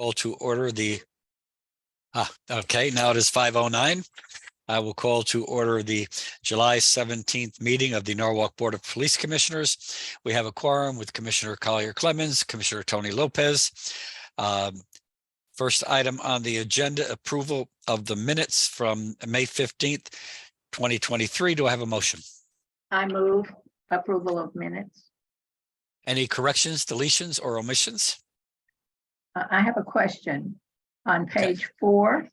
Call to order the, okay, now it is 5:09. I will call to order the July 17th meeting of the Norwalk Board of Police Commissioners. We have a quorum with Commissioner Collier Clemens, Commissioner Tony Lopez. First item on the agenda, approval of the minutes from May 15th, 2023. Do I have a motion? I move approval of minutes. Any corrections, deletions, or omissions? I have a question on page 4.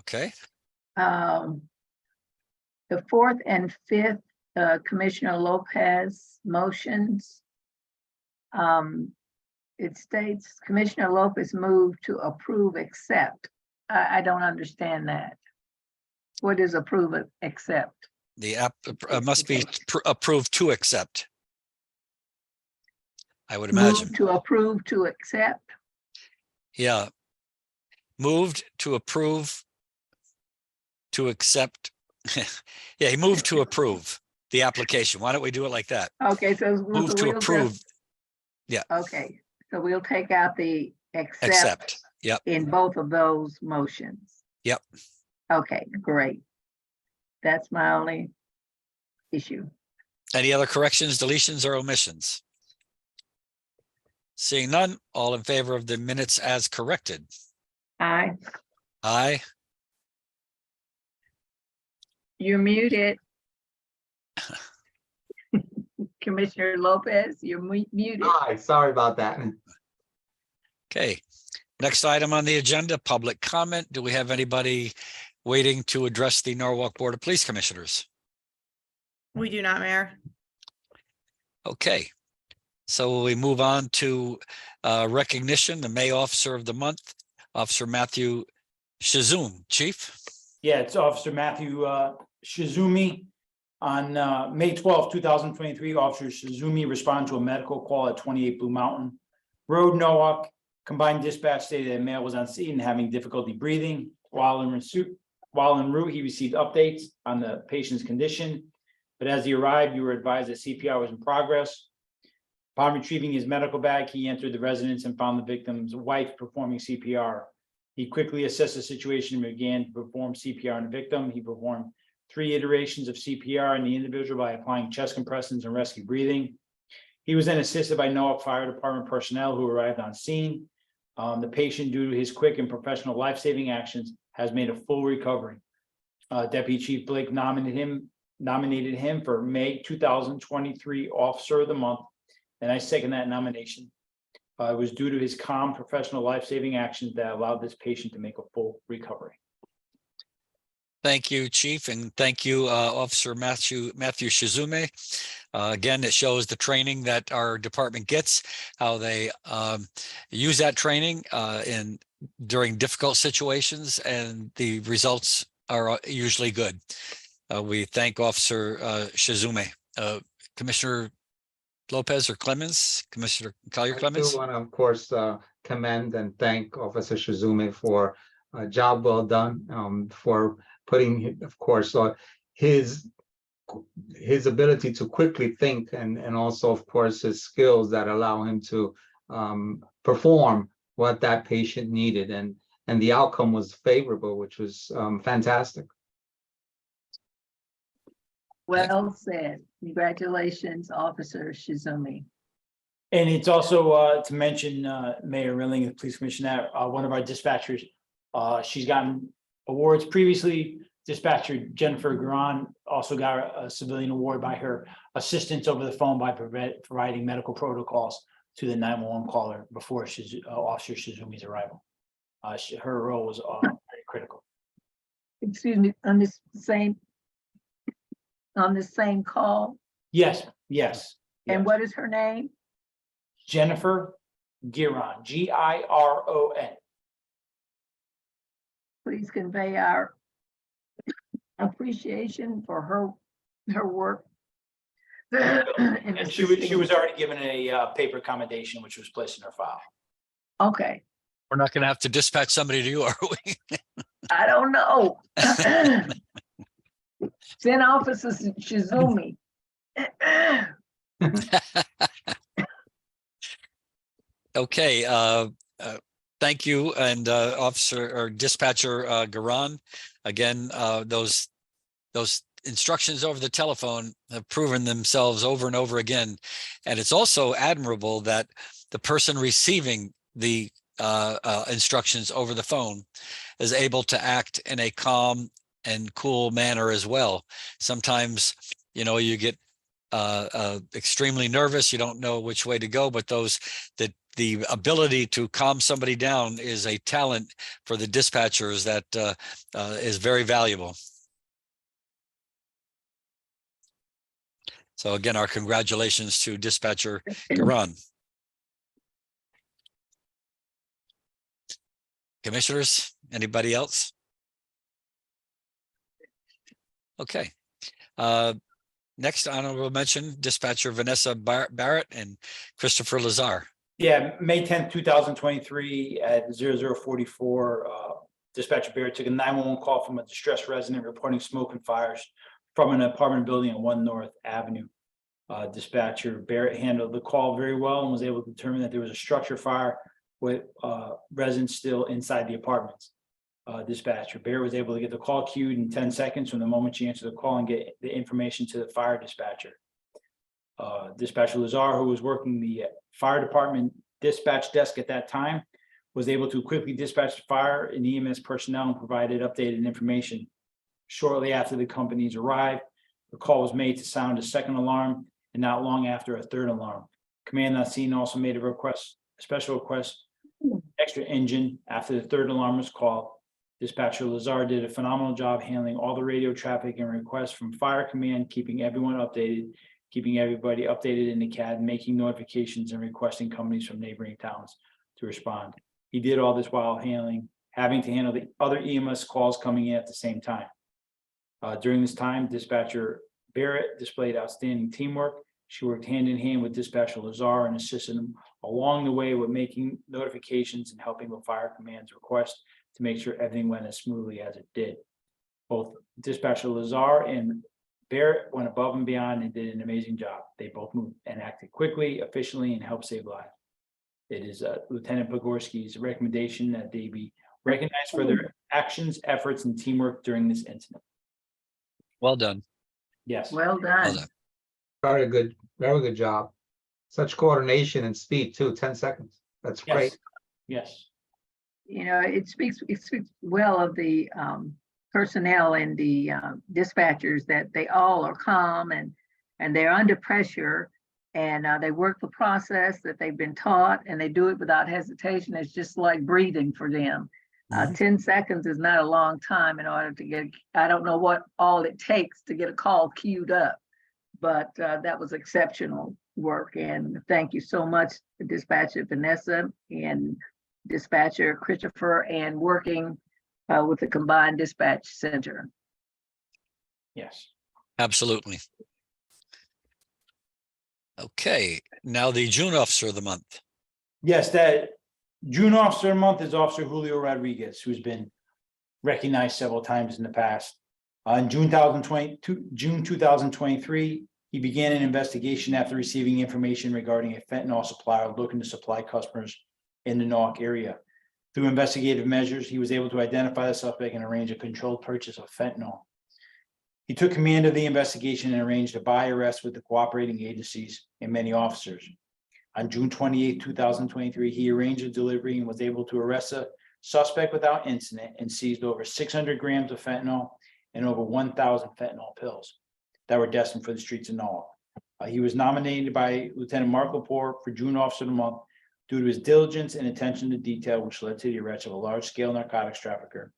Okay, The 4th and 5th, Commissioner Lopez motions. It states Commissioner Lopez moved to approve accept. I don't understand that. What is approve accept? the app must be approved to accept, I would imagine. Move to approve to accept. Yeah. Moved to approve to accept. Yeah, he moved to approve the application. Why don't we do it like that? Okay, so Move to approve. Yeah. Okay, so we'll take out the accept Accept. Yep. in both of those motions. Yep. Okay, great. That's my only issue. Any other corrections, deletions, or omissions? Seeing none, all in favor of the minutes as corrected? Aye. Aye. You're muted. Commissioner Lopez, you're muted. Hi, sorry about that. Okay. Next item on the agenda, public comment. Do we have anybody waiting to address the Norwalk Board of Police Commissioners? We do not, Mayor. Okay. So we move on to recognition, the May Officer of the Month, Officer Matthew Shizum. Chief? Yeah, it's Officer Matthew Shizumi. On May 12, 2023, Officer Shizumi responded to a medical call at 28 Blue Mountain Road, Norwalk. Combined dispatch stated that a male was on scene and having difficulty breathing. While en route, he received updates on the patient's condition. But as he arrived, you were advised that CPR was in progress. Upon retrieving his medical bag, he entered the residence and found the victim's wife performing CPR. He quickly assessed the situation and began to perform CPR on the victim. He performed 3 iterations of CPR on the individual by applying chest compressions and rescue breathing. He was then assisted by Norwalk Fire Department personnel who arrived on scene. The patient, due to his quick and professional life-saving actions, has made a full recovery. Deputy Chief Blake nominated him for May 2023 Officer of the Month, and I second that nomination. It was due to his calm, professional life-saving actions that allowed this patient to make a full recovery. Thank you, Chief, and thank you, Officer Matthew Shizume. Again, it shows the training that our department gets, how they use that training during difficult situations, and the results are usually good. We thank Officer Shizume. Commissioner Lopez or Clemens, Commissioner Collier Clemens. I do want to, of course, commend and thank Officer Shizume for a job well done, for putting, of course, his ability to quickly think and also, of course, his skills that allow him to perform what that patient needed. And the outcome was favorable, which was fantastic. Well said. Congratulations, Officer Shizumi. And it's also to mention Mayor Rilling, the police commissioner, one of our dispatchers. She's gotten awards previously. Dispatcher Jennifer Garan also got a civilian award by her assistance over the phone by providing medical protocols to the 911 caller before Officer Shizumi's arrival. Her role was very critical. Excuse me, on the same call. Yes. And what is her name? Jennifer Giron, Giron. Please convey our appreciation for her work. And she was already given a paper commendation, which was placed in her file. Okay. We're not going to have to dispatch somebody to you, are we? I don't know. Send Officer Shizumi. Okay. thank you, and Officer or Dispatcher Garan. Again, those instructions over the telephone have proven themselves over and over again. And it's also admirable that the person receiving the instructions over the phone is able to act in a calm and cool manner as well. Sometimes, you get extremely nervous, you don't know which way to go, but the ability to calm somebody down is a talent for the dispatchers that is very valuable. So again, our congratulations to Dispatcher Garan. Commissioners, anybody else? Okay. Next honorable mention, Dispatcher Vanessa Barrett and Christopher Lazar. Yeah, May 10th, 2023 at 0044, Dispatcher Barrett took a 911 call from a distressed resident reporting smoke and fires from an apartment building on 1 North Avenue. Dispatcher Barrett handled the call very well and was able to determine that there was a structure fire with residents still inside the apartments. Dispatcher Barrett was able to get the call queued in 10 seconds from the moment she answered the call and get the information to the fire dispatcher. Dispatcher Lazar, who was working the fire department dispatch desk at that time, was able to quickly dispatch the fire and EMS personnel and provided updated information. Shortly after the companies arrived, the call was made to sound a second alarm, and not long after, a third alarm. Command on scene also made a special request, extra engine after the third alarm was called. Dispatcher Lazar did a phenomenal job handling all the radio traffic and requests from fire command, keeping everyone updated, keeping everybody updated in the CAD, making notifications and requesting companies from neighboring towns to respond. He did all this while having to handle the other EMS calls coming in at the same time. During this time, Dispatcher Barrett displayed outstanding teamwork. She worked hand in hand with Dispatcher Lazar and assisted him along the way with making notifications and helping with fire command's request to make sure everything went as smoothly as it did. Both Dispatcher Lazar and Barrett went above and beyond and did an amazing job. They both moved and acted quickly, efficiently, and helped save lives. It is Lieutenant Pogorski's recommendation that they be recognized for their actions, efforts, and teamwork during this incident. Well done. Yes. Well Well done. done. Very good job. Such coordination and speed too, 10 seconds. That's great. Yes. It speaks well of the personnel and the dispatchers that they all are calm and they're under pressure and they work the process that they've been taught and they do it without hesitation. It's just like breathing for them. 10 seconds is not a long time in order to get, I don't know what all it takes to get a call queued up, but that was exceptional work. And thank you so much, Dispatcher Vanessa and Dispatcher Christopher, and working with the Combined Dispatch Center. Yes. Absolutely. Okay, now the June Officer of the Month. Yes, that June Officer of the Month is Officer Julio Rodriguez, who's been recognized several times in the past. In June 2023, he began an investigation after receiving information regarding a fentanyl supplier looking to supply customers in the Norwalk area. Through investigative measures, he was able to identify the suspect and arrange a controlled purchase of fentanyl. He took command of the investigation and arranged a buy arrest with the cooperating agencies and many officers. On June 28, 2023, he arranged a delivery and was able to arrest a suspect without incident and seized over 600 grams of fentanyl and over 1,000 fentanyl pills that were destined for the streets of Norwalk. He was nominated by Lieutenant Mark Lepore for June Officer of the Month due to his diligence and attention to detail, which led to the arrest of a large-scale narcotics trafficker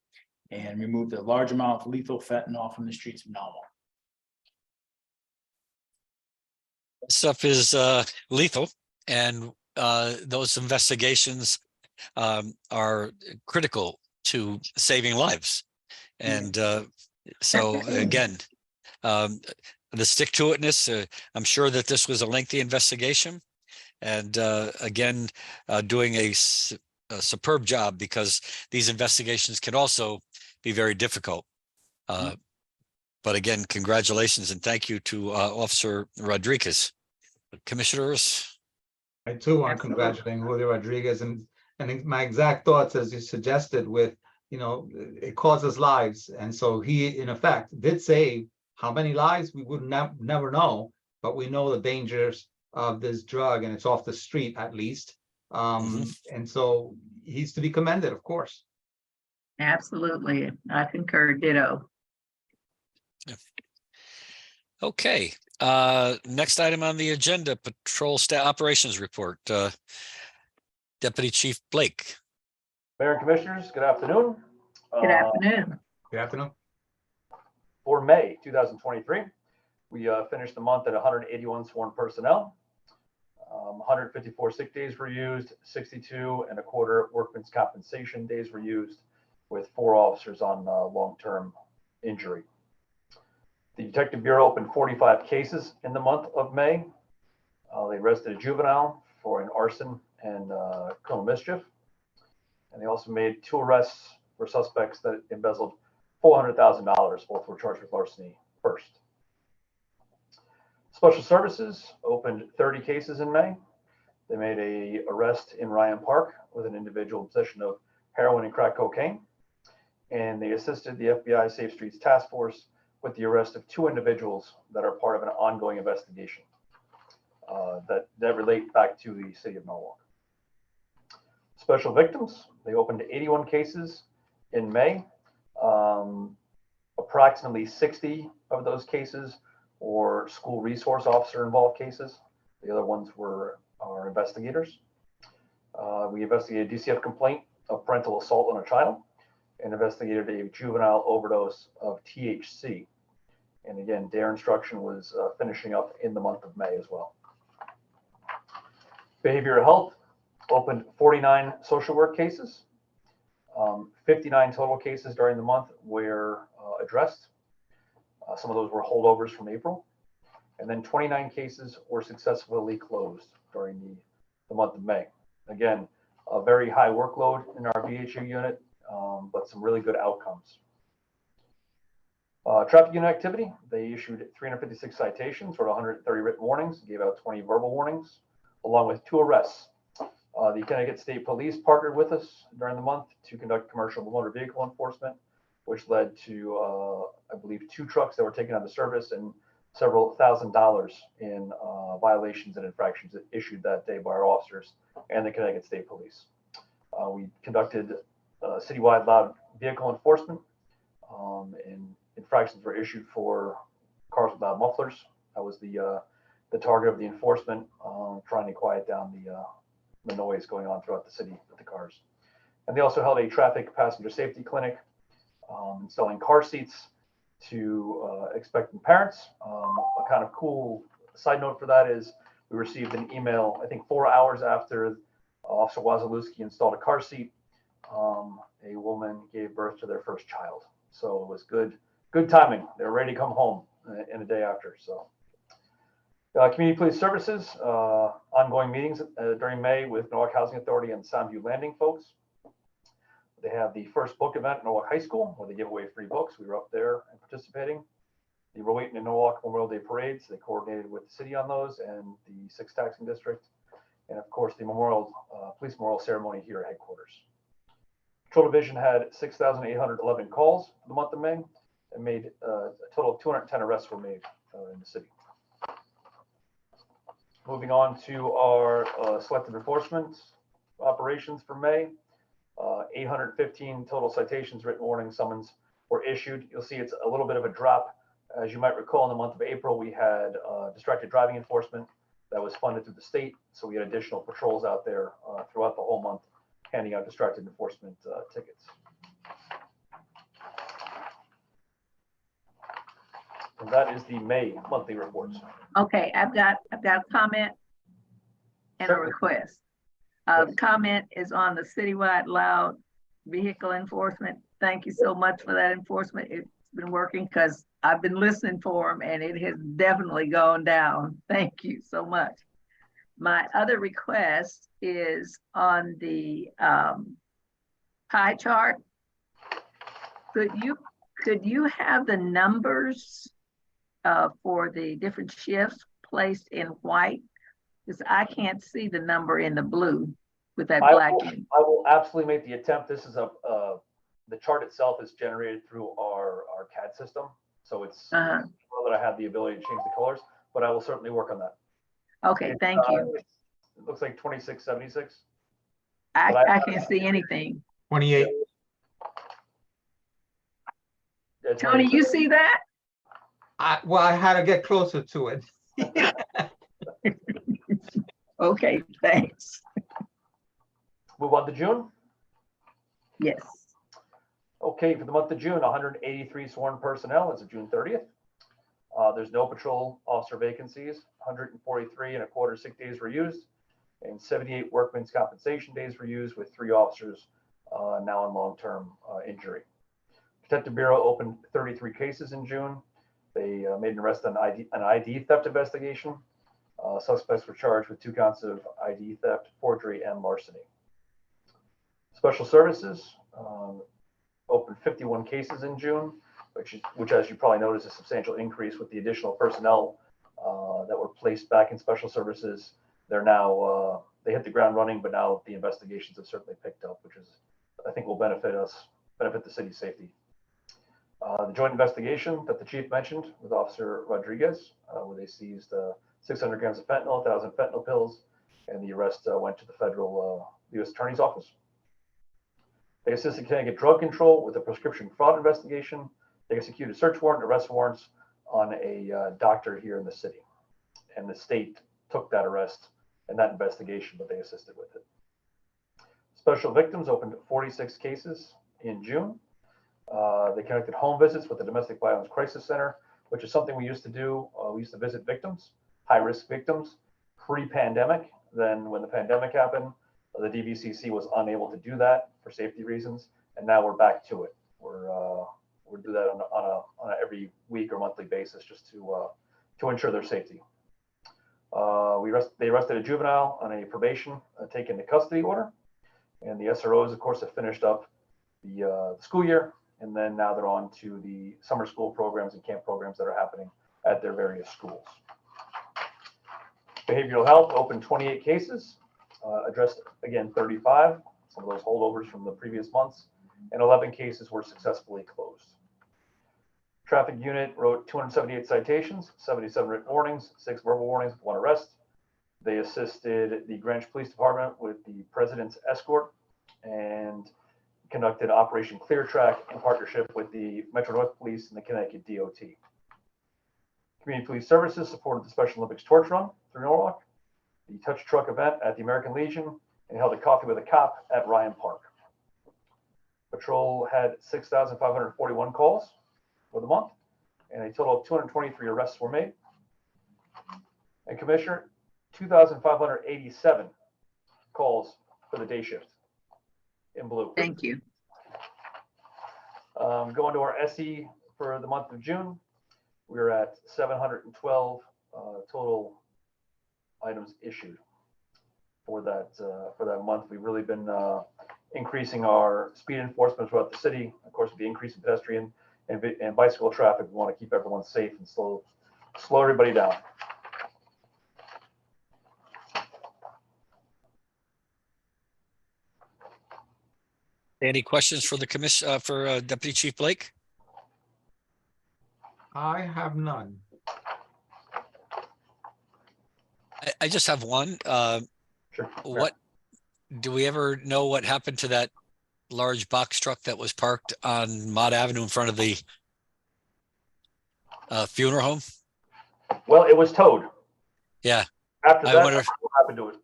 and removed a large amount of lethal fentanyl from the streets of Norwalk. Stuff is lethal, and those investigations are critical to saving lives. And so again, the stick-to-itness, I'm sure that this was a lengthy investigation. And again, doing a superb job, because these investigations can also be very difficult. But again, congratulations and thank you to Officer Rodriguez. Commissioners? I too want to Absolutely. congratulate Julio Rodriguez, and And my exact thoughts, as you suggested, with, it causes lives. And so he, in effect, did save how many lives we would never know, but we know the dangers of this drug, and it's off the street at least. And so he's to be commended, of course. Absolutely. I concur, ditto. Okay, next item on the agenda, patrol staff operations report. Deputy Chief Blake. Mayor and Commissioners, good afternoon. Good afternoon. Good afternoon. For May 2023, we finished the month at 181 sworn personnel. 154 sick days were used, 62 and a quarter workman's compensation days were used, with 4 officers on long-term injury. The Detective Bureau opened 45 cases in the month of May. They arrested a juvenile for an arson and criminal mischief. And they also made 2 arrests for suspects that embezzled $400,000. Both were charged with larceny first. Special Services opened 30 cases in May. They made an arrest in Ryan Park with an individual in possession of heroin and crack cocaine. And they assisted the FBI Safe Streets Task Force with the arrest of 2 individuals that are part of an ongoing investigation that relate back to the city of Norwalk. Special Victims, they opened 81 cases in May. Approximately 60 of those cases were school resource officer involved cases. The other ones were our investigators. We investigated a DCF complaint of parental assault on a child and investigated a juvenile overdose of THC. And again, their instruction was finishing up in the month of May as well. Behavioral Health opened 49 social work cases. 59 total cases during the month were addressed. Some of those were holdovers from April. And then 29 cases were successfully closed during the month of May. Again, a very high workload in our BHU unit, but some really good outcomes. Traffic unit activity, they issued 356 citations, wrote 130 written warnings, gave out 20 verbal warnings, along with 2 arrests. The Connecticut State Police partnered with us during the month to conduct commercial motor vehicle enforcement, which led to, I believe, 2 trucks that were taken out of service and several $1,000s in violations and infractions issued that day by our officers and the Connecticut State Police. We conducted citywide loud vehicle enforcement, and infractions were issued for cars without mufflers. That was the target of the enforcement, trying to quiet down the noise going on throughout the city with the cars. And they also held a traffic passenger safety clinic, installing car seats to expectant parents. A kind of cool side note for that is we received an email, I think 4 hours after Officer Wazalewski installed a car seat, a woman gave birth to their first child. So it was good timing. They were ready to come home in a day after. So Community Police Services, ongoing meetings during May with Norwalk Housing Authority and Soundview Landing folks. They have the first book event at Norwalk High School where they give away free books. We were up there and participating. The Rowayton and Norwalk Memorial Day parades, they coordinated with the city on those and the 6th Taxing District. And of course, the police memorial ceremony here at headquarters. Patrol Division had 6,811 calls for the month of May and made a total of 210 arrests were made in the city. Moving on to our selective enforcement operations for May. 815 total citations, written warning summons were issued. You'll see it's a little bit of a drop. As you might recall, in the month of April, we had distracted driving enforcement that was funded through the state. So we had additional patrols out there throughout the whole month, handing out distracted enforcement tickets. And that is the May monthly reports. Okay, I've got a comment and a Sure. request. The comment is on the citywide loud vehicle enforcement. Thank you so much for that enforcement. It's been working because I've been listening for them and it has definitely gone down. Thank you so much. My other request is on the pie chart. Could you have the numbers for the different shifts placed in white? Because I can't see the number in the blue. with that I black will, in. I will absolutely make the attempt. This is the chart itself is generated through our CAD system. So it's Uh-huh. that I have the ability to change the colors, but I will certainly work on that. Okay, thank you. It looks like 2676. I but I- can't see anything. 28. Yeah, Tony, you see that? Well, I had to get closer to it. Okay, thanks. Move on to June. Yes. Okay, for the month of June, 183 sworn personnel as of June 30th. There's no patrol officer vacancies. 143 and a quarter sick days were used, and 78 workman's compensation days were used, with 3 officers now in long-term injury. Detective Bureau opened 33 cases in June. They made an arrest on an ID theft investigation. Suspects were charged with 2 counts of ID theft, forgery, and larceny. Special Services opened 51 cases in June, which, as you probably noticed, is a substantial increase with the additional personnel that were placed back in Special Services. They're now, they hit the ground running, but now the investigations have certainly picked up, which is, I think, will benefit the city's safety. The joint investigation that the chief mentioned with Officer Rodriguez, where they seized 600 grams of fentanyl, 1,000 fentanyl pills, and the arrest went to the federal U.S. Attorney's Office. They assisted Connecticut Drug Control with a prescription fraud investigation. They executed search warrant, arrest warrants on a doctor here in the city, and the state took that arrest and that investigation, but they assisted with it. Special Victims opened 46 cases in June. They conducted home visits with the Domestic Violence Crisis Center, which is something we used to do. We used to visit victims, high-risk victims, pre-pandemic. Then when the pandemic happened, the DVCC was unable to do that for safety reasons, and now we're back to it. We'll do that on a every week or monthly basis just to ensure their safety. They arrested a juvenile on a probation taken into custody order, and the SROs, of course, have finished up the school year, and then now they're on to the summer school programs and camp programs that are happening at their various schools. Behavioral Health opened 28 cases, addressed again 35, some of those holdovers from the previous months, and 11 cases were successfully closed. Traffic Unit wrote 278 citations, 77 written warnings, 6 verbal warnings, 1 arrest. They assisted the Greenwich Police Department with the President's Escort and conducted Operation Clear Track in partnership with the Metro North Police and the Connecticut DOT. Community Police Services supported the Special Olympics Torch Run through Norwalk, the Touch Truck event at the American Legion, and held a coffee with a cop at Ryan Park. Patrol had 6,541 calls for the month, and a total of 223 arrests were made. And Commissioner, 2,587 calls for the day shift in blue. Thank you. Going to our SE for the month of June, we're at 712 total items issued for that month. We've really been increasing our speed enforcement throughout the city. Of course, with the increase in pedestrian and bicycle traffic, we want to keep everyone safe and slow everybody down. Any questions for the commission, for Deputy Chief Blake? I have none. I just have one. Sure. What, do we ever know what happened to that large box truck that was parked on Mott Avenue in front of the funeral home? Well, it was towed. Yeah. After I that, wonder if- what happened to it?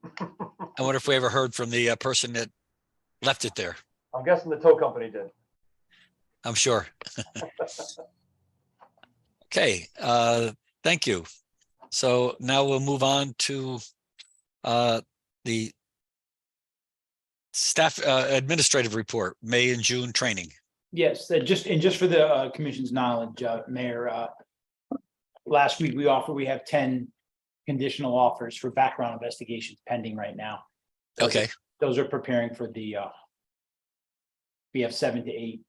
I wonder if we ever heard from the person that left it there. I'm guessing the tow company did. I'm sure. Okay, thank you. So now we'll move on to the staff administrative report, May and June training. Yes, just for the commission's knowledge, Mayor, last week we have 10 conditional offers for background investigations pending right now. Okay, Those are preparing for we have 7 to 8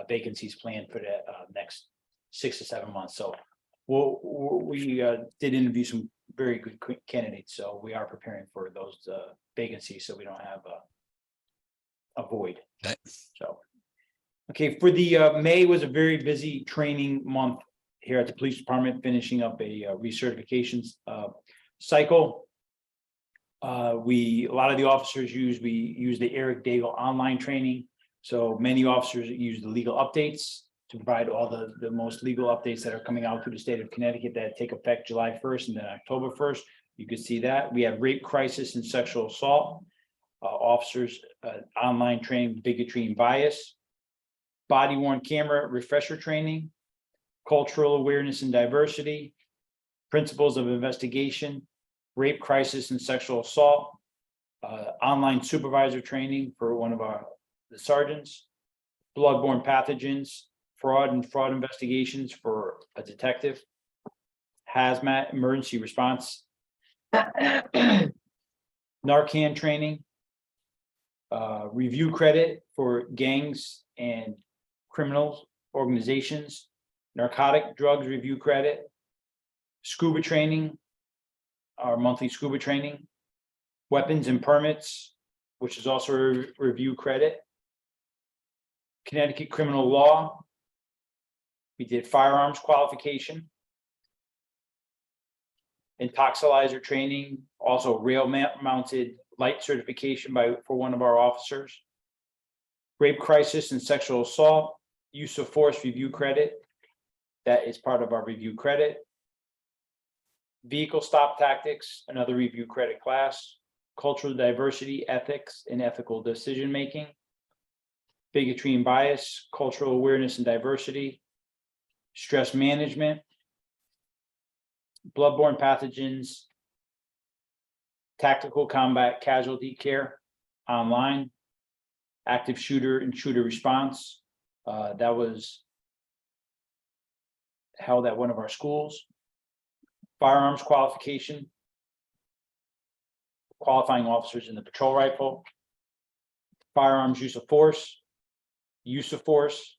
vacancies planned for the next 6 to 7 months. So we did interview some very good candidates, so we are preparing for those vacancies, so we don't have a void. Okay. So, okay, for the May was a very busy training month here at the police department, finishing up a recertifications cycle. A lot of the officers we use the Eric Daigle online training. So many officers use the legal updates to provide all the most legal updates that are coming out through the state of Connecticut that take effect July 1st and then October 1st. You can see that. We have rape crisis and sexual assault. Officers online training, bigotry and bias. Body worn camera refresher training. Cultural awareness and diversity. Principles of investigation. Rape crisis and sexual assault. Online supervisor training for one of the sergeants. Bloodborne pathogens, fraud and fraud investigations for a detective. Hazmat emergency response. Narcan training. Review credit for gangs and criminals organizations. Narcotic drugs review credit. Scuba training. Our monthly scuba training. Weapons and permits, which is also a review credit. Connecticut criminal law. We did firearms qualification. Intoxilizer training, also rail mounted light certification for one of our officers. Rape crisis and sexual assault, use of force review credit. That is part of our review credit. Vehicle stop tactics, another review credit class. Cultural diversity, ethics, and ethical decision making. Bigotry and bias, cultural awareness and diversity. Stress management. Bloodborne pathogens. Tactical combat casualty care online. Active shooter and shooter response. That was held at one of our schools. Firearms qualification. Qualifying officers in the patrol rifle. Firearms use of force. Use of force.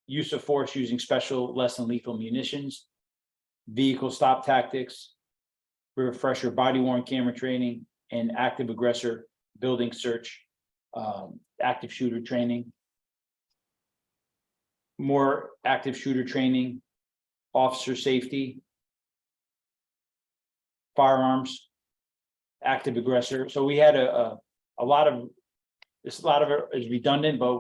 Use of force using special less than lethal munitions. Vehicle stop tactics. Refresher body worn camera training and active aggressor building search. Active shooter training. More active shooter training. Officer safety. Firearms. Active aggressor. So we had a lot of this. A lot of it is redundant, but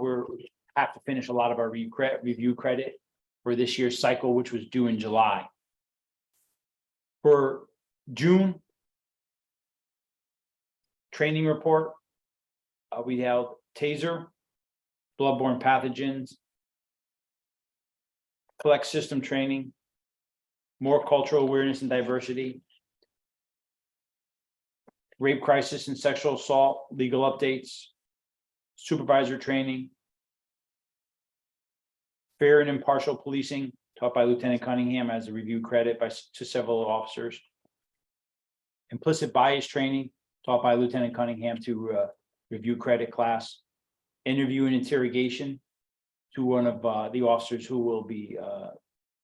have to finish a lot of our review credit for this year's cycle, which was due in July. For June training report, we held taser, bloodborne pathogens, collect system training, more cultural awareness and diversity, rape crisis and sexual assault, legal updates, supervisor training, fair and impartial policing, taught by Lieutenant Cunningham as a review credit to several officers. Implicit bias training, taught by Lieutenant Cunningham to review credit class. Interview and interrogation to one of the officers who will be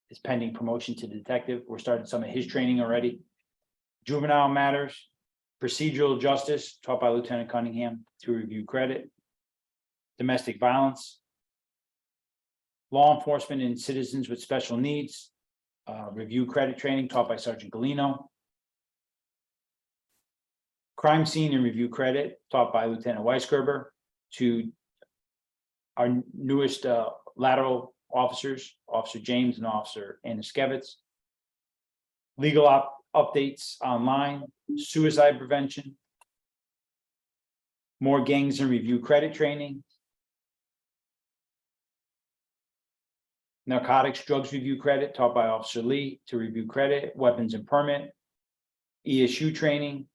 is pending promotion to detective. We're starting some of his training already. Juvenile matters, procedural justice, taught by Lieutenant Cunningham to review credit. Domestic violence. Law enforcement and citizens with special needs, review credit training taught by Sergeant Galino. Crime scene and review credit taught by Lieutenant Weisgerber to our newest lateral officers, Officer James and Officer Aniskevitz. Legal updates online, suicide prevention. More gangs and review credit training. Narcotics, drugs review credit taught by Officer Lee to review credit, weapons and permit, ESU training,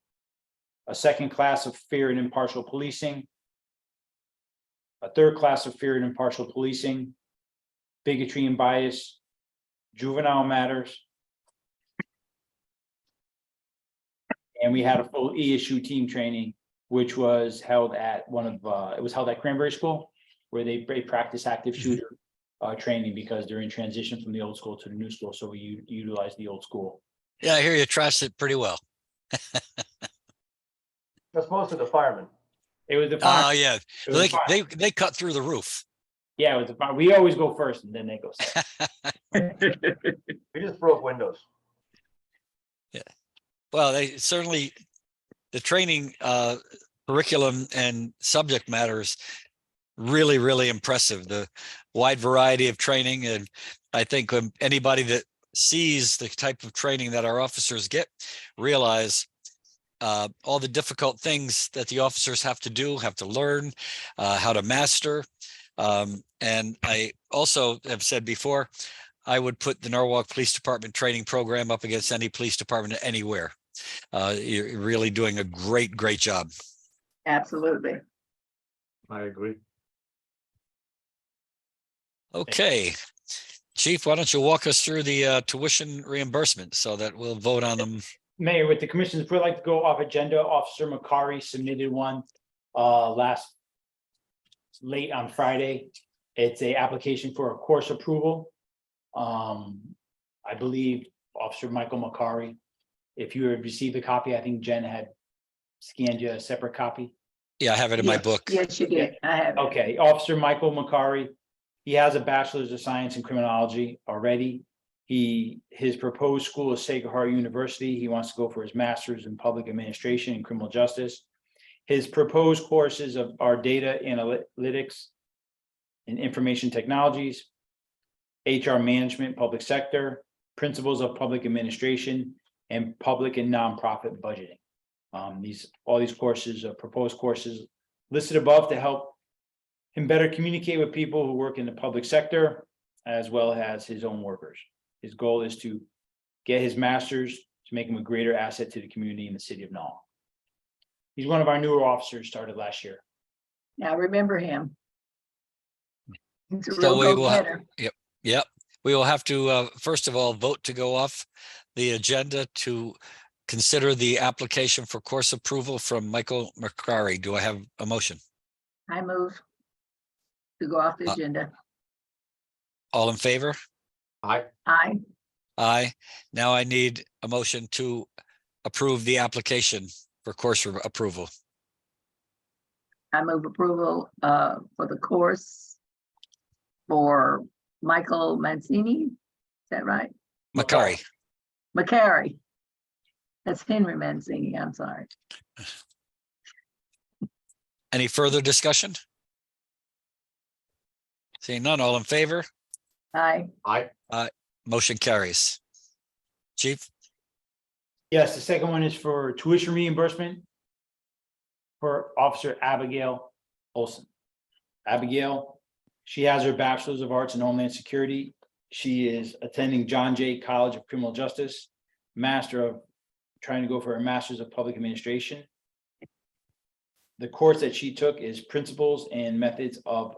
a second class of fair and impartial policing, a third class of fair and impartial policing, bigotry and bias, juvenile matters. And we had a full ESU team training, which was held at it was held at Cranberry School, where they practice active shooter training because they're in transition from the old school to the new school. So we utilize the old school Yeah, I hear you trashed it pretty well. That's mostly the firemen. It was the Oh, fire. yeah. It was They, fire. they cut through the roof. Yeah, it was the fire. We always go first and then they go second. We just broke windows. Well, they certainly, the training curriculum and subject matters really, really impressive. The wide variety of training. And I think anybody that sees the type of training that our officers get realize all the difficult things that the officers have to do, have to learn, how to master. And I also have said before, I would put the Norwalk Police Department training program up against any police department anywhere. You're really doing a great, great job. Absolutely. I agree. Okay. Chief, why don't you walk us through the tuition reimbursement so that we'll vote on them? Mayor, with the commissioners, if we'd like to go off agenda, Officer Macari submitted one late on Friday. It's a application for a course approval. I believe Officer Michael Macari, if you had received a copy, I think Jen had scanned you a separate copy. Yeah, I have it in my Yes, book. Yes, you did. I have it. Okay, Officer Michael Macari, he has a bachelor's of science in criminology already. His proposed school is Sacred Heart University. He wants to go for his master's in public administration and criminal justice. His proposed courses are data analytics and information technologies, HR management, public sector, principles of public administration, and public and nonprofit budgeting. All these courses are proposed courses listed above to help him better communicate with people who work in the public sector, as well as his own workers. His goal is to get his master's to make him a greater asset to the community in the city of Norwalk. He's one of our newer officers, started last year. Now, remember him. He's a So real we will, go-getter. yep. We will have to, first of all, vote to go off the agenda to consider the application for course approval from Michael Macari. Do I have a motion? I move to go off the agenda. All in favor? I, Aye. Aye. Now I need a motion to approve the application for course approval. I move approval for the course for Michael Mancini. Is that right? Macari. Macari. That's Henry Mancini. I'm sorry. Any further discussion? Seeing none, all in favor? Aye. Motion carries. Chief? Yes, the second one is for tuition reimbursement for Officer Abigail Olson. Abigail, she has her Bachelor's of Arts in Homeland Security. She is attending John Jay College of Criminal Justice, trying to go for a Master's of Public Administration. The course that she took is Principles and Methods of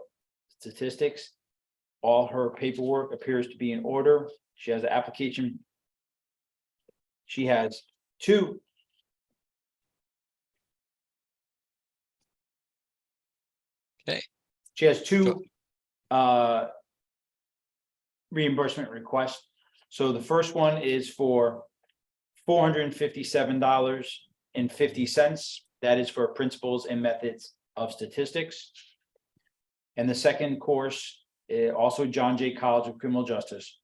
Statistics. All her paperwork appears to be in order. She has an application. She has two. Okay. She has two reimbursement requests. So the first one is for $457.50. That is for Principles and Methods of Statistics. And the second course, also John Jay College of Criminal Justice,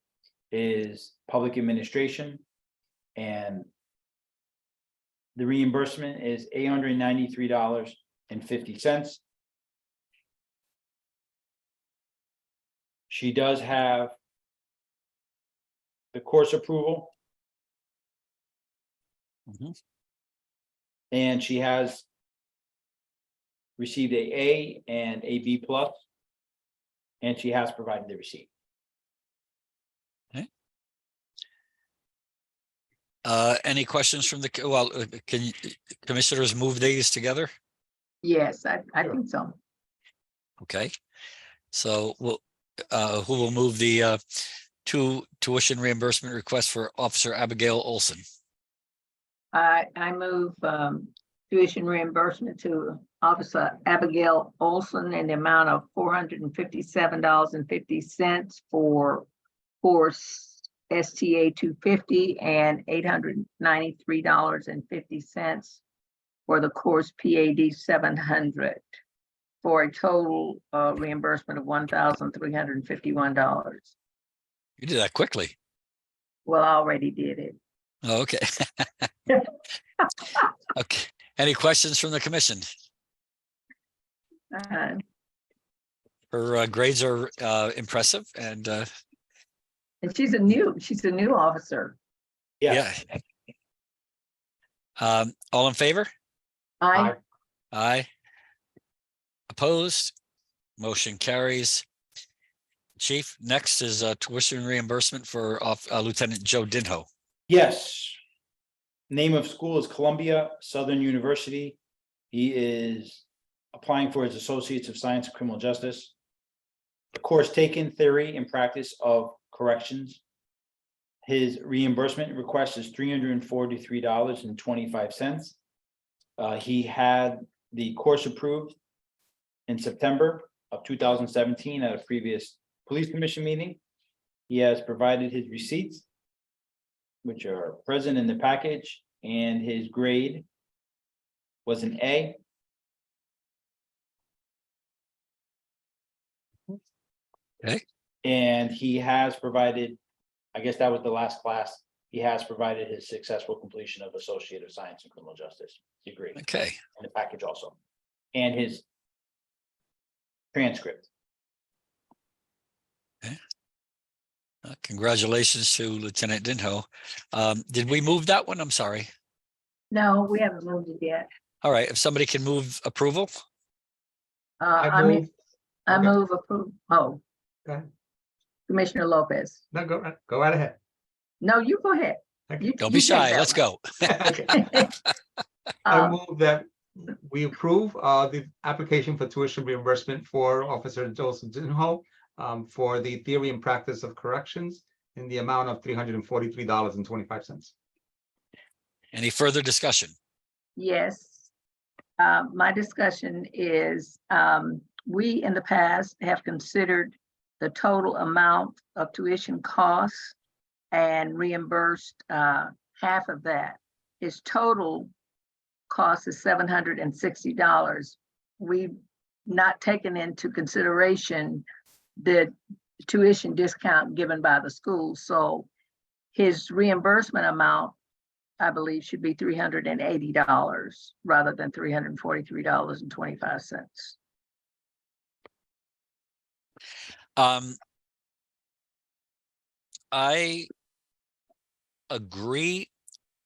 is Public Administration. And the reimbursement is $893.50. She does have the course approval. Mhm. And she has received A and a B+, and she has provided the receipt. Any questions from can commissioners move these together? Yes, I think so. Okay. So who will move the two tuition reimbursement requests for Officer Abigail Olson? I move tuition reimbursement to Officer Abigail Olson in the amount of $457.50 for course STA 250 and $893.50 for the course PAD 700 for a total reimbursement of $1,351. You did that quickly. Well, I already did it. Oh, okay. Okay. Any questions from the commission? Uh, Her grades are impressive and And she's a new officer. yeah. All in favor? I, Aye. Opposed? Motion carries. Chief, next is tuition reimbursement for Lieutenant Joe Dinho. Yes. Name of school is Columbia Southern University. He is applying for his Associates of Science in Criminal Justice. The course taken, Theory and Practice of Corrections. His reimbursement request is $343.25. He had the course approved in September of 2017 at a previous police commission meeting. He has provided his receipts, which are present in the package, and his grade was an A. Okay. And he has provided, I guess that was the last class, he has provided his successful completion of Associate of Science in Criminal Justice degree in Okay. the package also, and his transcript. Congratulations to Lieutenant Dinho. Did we move that one? I'm sorry. no, we haven't moved it yet. All right, if somebody can move approval, I mean, I Okay. move approve. Oh. Go ahead. Commissioner Lopez. No, go right ahead. No, you go ahead. Okay. You- don't you be take shy. that Let's one. go. Okay. I Um, move that we approve the application for tuition reimbursement for Officer Joseph Dinho for the theory and practice of corrections in the amount of $343.25. Any further discussion? Yes. My discussion is, we in the past have considered the total amount of tuition costs and reimbursed half of that. His total cost is $760. We've not taken into consideration the tuition discount given by the school. So his reimbursement amount, I believe, should be $380 rather than $343.25. I agree.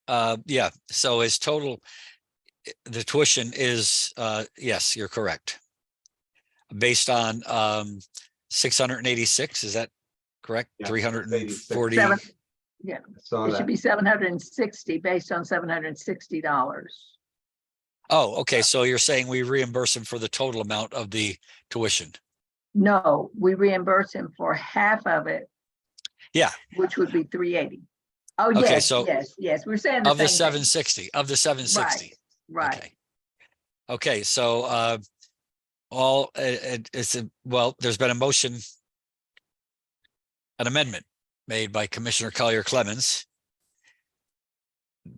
Yeah, so his total, the tuition is, yes, you're correct. Based on 686, is that correct? Yeah, 340. Seven- So It should be 760 based on $760. Oh, okay, so you're saying we reimburse him for the total amount of the tuition? No, we reimburse him for half of it. Yeah. Which would be 380. Oh, Okay, yes, so yes, we're saying Of the same thing. 760, of the 760. Right, Okay. Okay, so well, there's been a motion, an amendment made by Commissioner Collier Clemens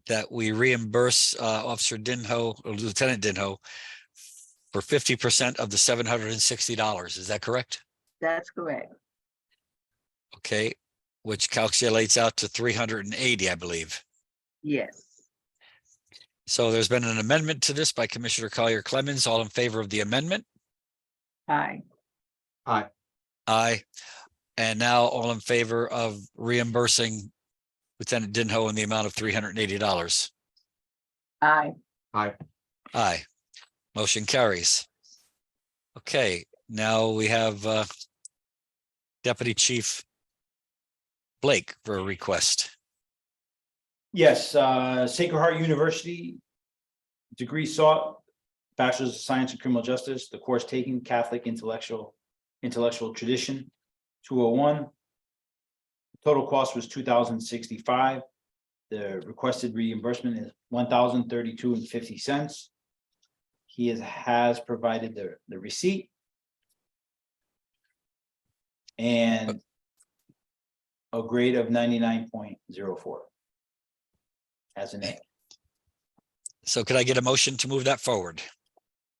that we reimburse Officer Dinho, or Lieutenant Dinho, for 50% of the $760. Is that correct? that's correct. Okay, which calculates out to 380, I believe. Yes. So there's been an amendment to this by Commissioner Collier Clemens. All in favor of the amendment? Aye. Aye. And now all in favor of reimbursing Lieutenant Dinho in the amount of $380? Aye. Aye. Motion carries. Okay, now we have Deputy Chief Blake for a request. Yes, Sacred Heart University, degree sought, Bachelor's of Science in Criminal Justice, the course taken, Catholic Intellectual Tradition, 201. Total cost was $2,065. The requested reimbursement is $1,032.50. He has provided the receipt. And a grade of 99.04. As an A. So could I get a motion to move that forward?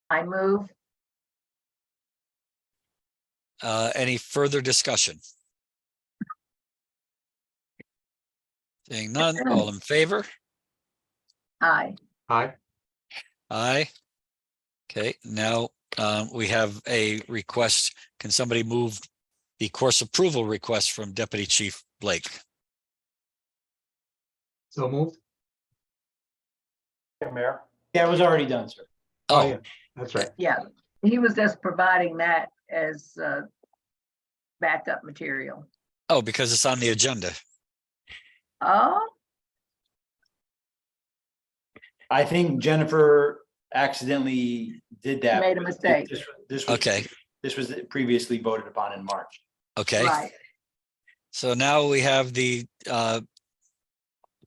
I move. Any further discussion? Seeing none, all in favor? Aye. Aye. Aye. Okay, now we have a request. Can somebody move the course approval request from Deputy Chief Blake? So moved. Okay, Mayor. Yeah, it was already done, sir. Oh, Oh, yeah, that's right. Yeah, he was just providing that as backup material. oh, because it's on the agenda. Oh, I think Jennifer accidentally did that. Made a mistake. This was, Okay. this was previously voted upon in March. Okay, right. so now we have the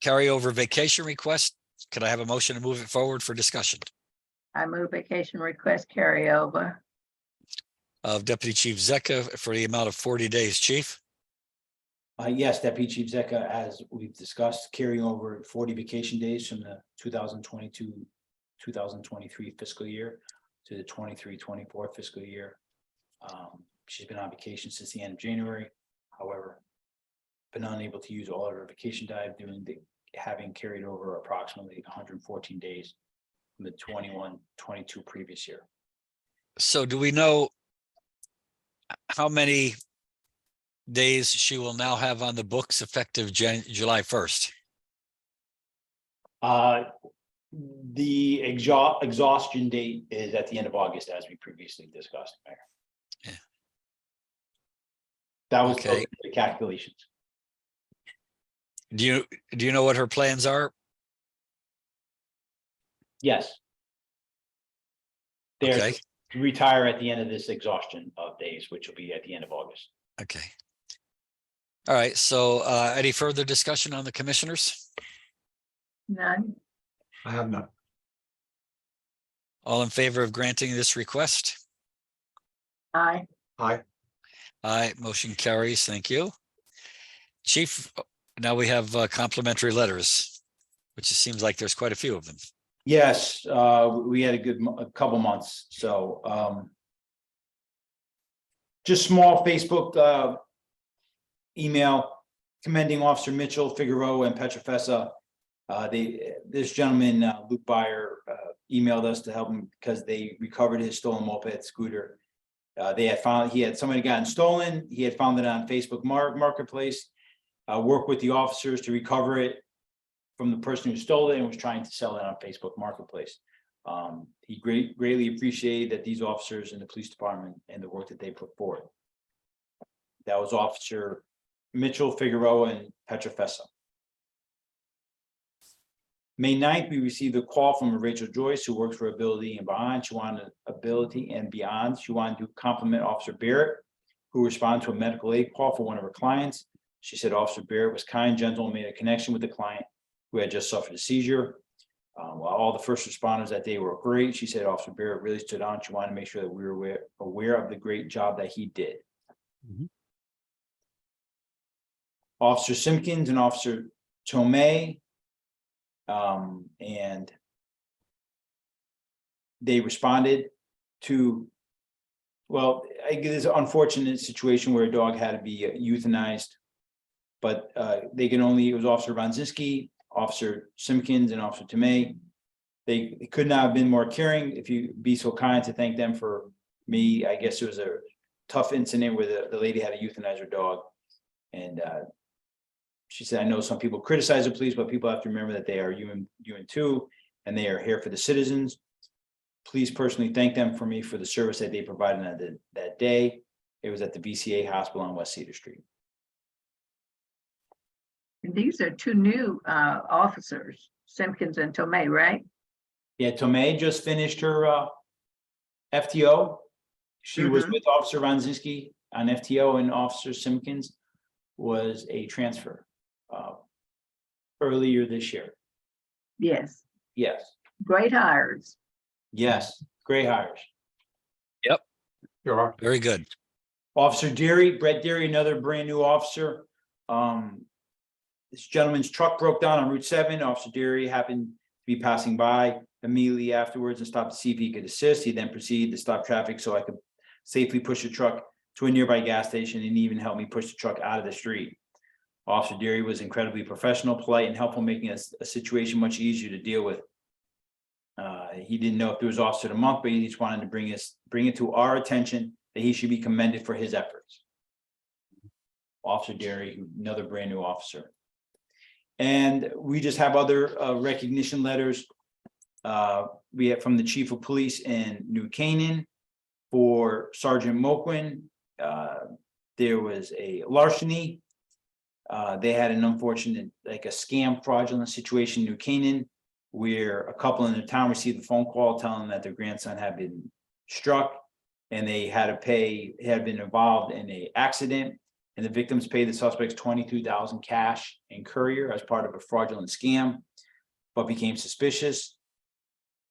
carryover vacation request. Could I have a motion to move it forward for discussion I move vacation request carryover. of Deputy Chief Zecca for the amount of 40 days, Chief? Yes, Deputy Chief Zecca, as we've discussed, carrying over 40 vacation days from the 2022, 2023 fiscal year to the 23-24 fiscal year. She's been on vacation since the end of January, however, been unable to use all of her vacation time having carried over approximately 114 days from the 21-22 previous year. So do we know how many days she will now have on the books effective July 1st? The exhaustion date is at the end of August, as we previously discussed, Mayor. Yeah. That was Okay. the calculations. Do you know what her plans are? Yes. They're Okay, to retire at the end of this exhaustion of days, which will be at the end of August. okay. All right, so any further discussion on the commissioners? None. I have none. All in favor of granting this request? Aye. Aye. Aye, motion carries. Thank you. Chief, now we have complimentary letters, which it seems like there's quite a few of them. Yes, we had a couple months, so just small Facebook email commending Officer Mitchell, Figueroa, and Petrofessa. This gentleman, Luke Byer, emailed us to help him because they recovered his stolen moped scooter. He had somebody gotten stolen. He had found it on Facebook Marketplace. Worked with the officers to recover it from the person who stole it and was trying to sell it on Facebook Marketplace. He greatly appreciated that these officers in the police department and the work that they put forward. That was Officer Mitchell, Figueroa, and Petrofessa. May 9th, we received a call from Rachel Joyce, who works for Ability and Beyond. She wanted Ability and Beyond. She wanted to compliment Officer Barrett, who responded to a medical aid call for one of her clients. She said Officer Barrett was kind, gentle, and made a connection with the client who had just suffered a seizure. While all the first responders that day were great, she said Officer Barrett really stood out. She wanted to make sure that we were aware of the great job that he did. Mhm. Officer Simpkins and Officer Tomei, and they responded to, well, I guess it's an unfortunate situation where a dog had to be euthanized, but it was Officer Ronzinski, Officer Simpkins, and Officer Tomei. They could not have been more caring. If you'd be so kind to thank them for me, I guess it was a tough incident where the lady had to euthanize her dog. And she said, I know some people criticize the police, but people have to remember that they are human too, and they are here for the citizens. Please personally thank them for me for the service that they provided that day. It was at the VCA hospital on West Cedar Street. These are two new officers, Simpkins and Tomei, right? Yeah, Tomei just finished her FTO. She was Mhm. with Officer Ronzinski on FTO, and Officer Simpkins was a transfer earlier this year. Yes, Yes, great hires. yes, great hires. Sure. Very good. Officer Derry, Brett Derry, another brand new officer, This gentleman's truck broke down on Route 7. Officer Deary happened to be passing by immediately afterwards and stopped to see if he could assist. He then proceeded to stop traffic so I could safely push the truck to a nearby gas station and even helped me push the truck out of the street. Officer Deary was incredibly professional, polite, and helpful, making a situation much easier to deal with. He didn't know if there was officer of the month, but he just wanted to bring it to our attention that he should be commended for his efforts. Officer Deary, another brand new officer. And we just have other recognition letters. We have from the Chief of Police in New Canaan for Sergeant Moquin. There was a larceny. They had an unfortunate, like a scam fraudulent situation in New Canaan, where a couple in the town received a phone call telling them that their grandson had been struck and they had to pay, had been involved in an accident. And the victims paid the suspects $22,000 cash in courier as part of a fraudulent scam, but became suspicious.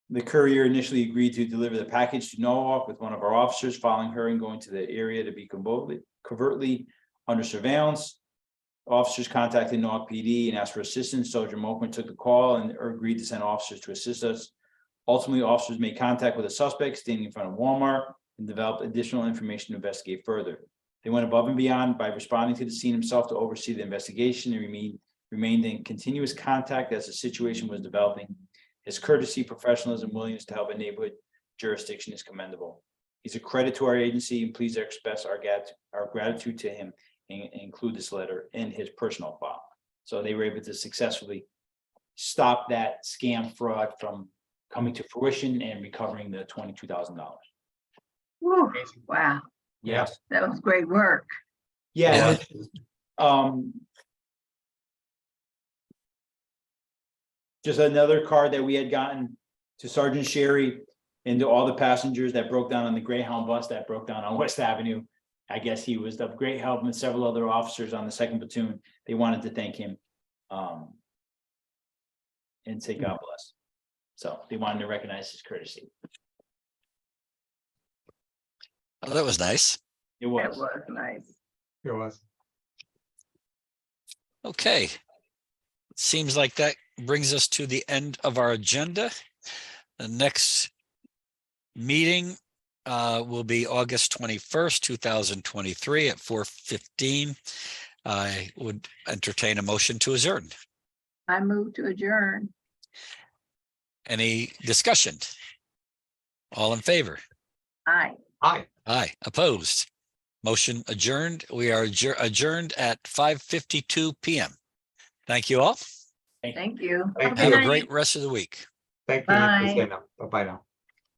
The courier initially agreed to deliver the package to Norwalk with one of our officers, following her and going to the area to be covertly under surveillance. Officers contacted Norwalk PD and asked for assistance. Sergeant Moquin took the call and agreed to send officers to assist us. Ultimately, officers made contact with a suspect standing in front of Walmart and developed additional information to investigate further. They went above and beyond by responding to the scene himself to oversee the investigation and remained in continuous contact as the situation was developing. His courtesy, professionalism, and willingness to help a neighborhood jurisdiction is commendable. He's a credit to our agency, and please express our gratitude to him and include this letter in his personal file. So they were able to successfully stop that scam fraud from coming to fruition and recovering the $22,000. Whew, wow, Yes. that was great work. Yeah. Just another card that we had gotten to Sergeant Sherry and to all the passengers that broke down on the Greyhound bus that broke down on West Avenue. I guess he was of great help, and several other officers on the 2nd platoon. They wanted to thank him and say God bless. So they wanted to recognize his courtesy. Oh, that was nice. It That was. was nice. It was. Okay. Seems like that brings us to the end of our agenda. The next meeting will be August 21st, 2023 at 4:15. I would entertain a motion to adjourn. I move to adjourn. Any discussion? All in favor? Aye. Hi. Aye. Opposed? Motion adjourned. We are adjourned at 5:52 p.m. Thank you all. Thank you. Thank Have you. a great rest of the week. Thank you. Bye. Bye-bye now.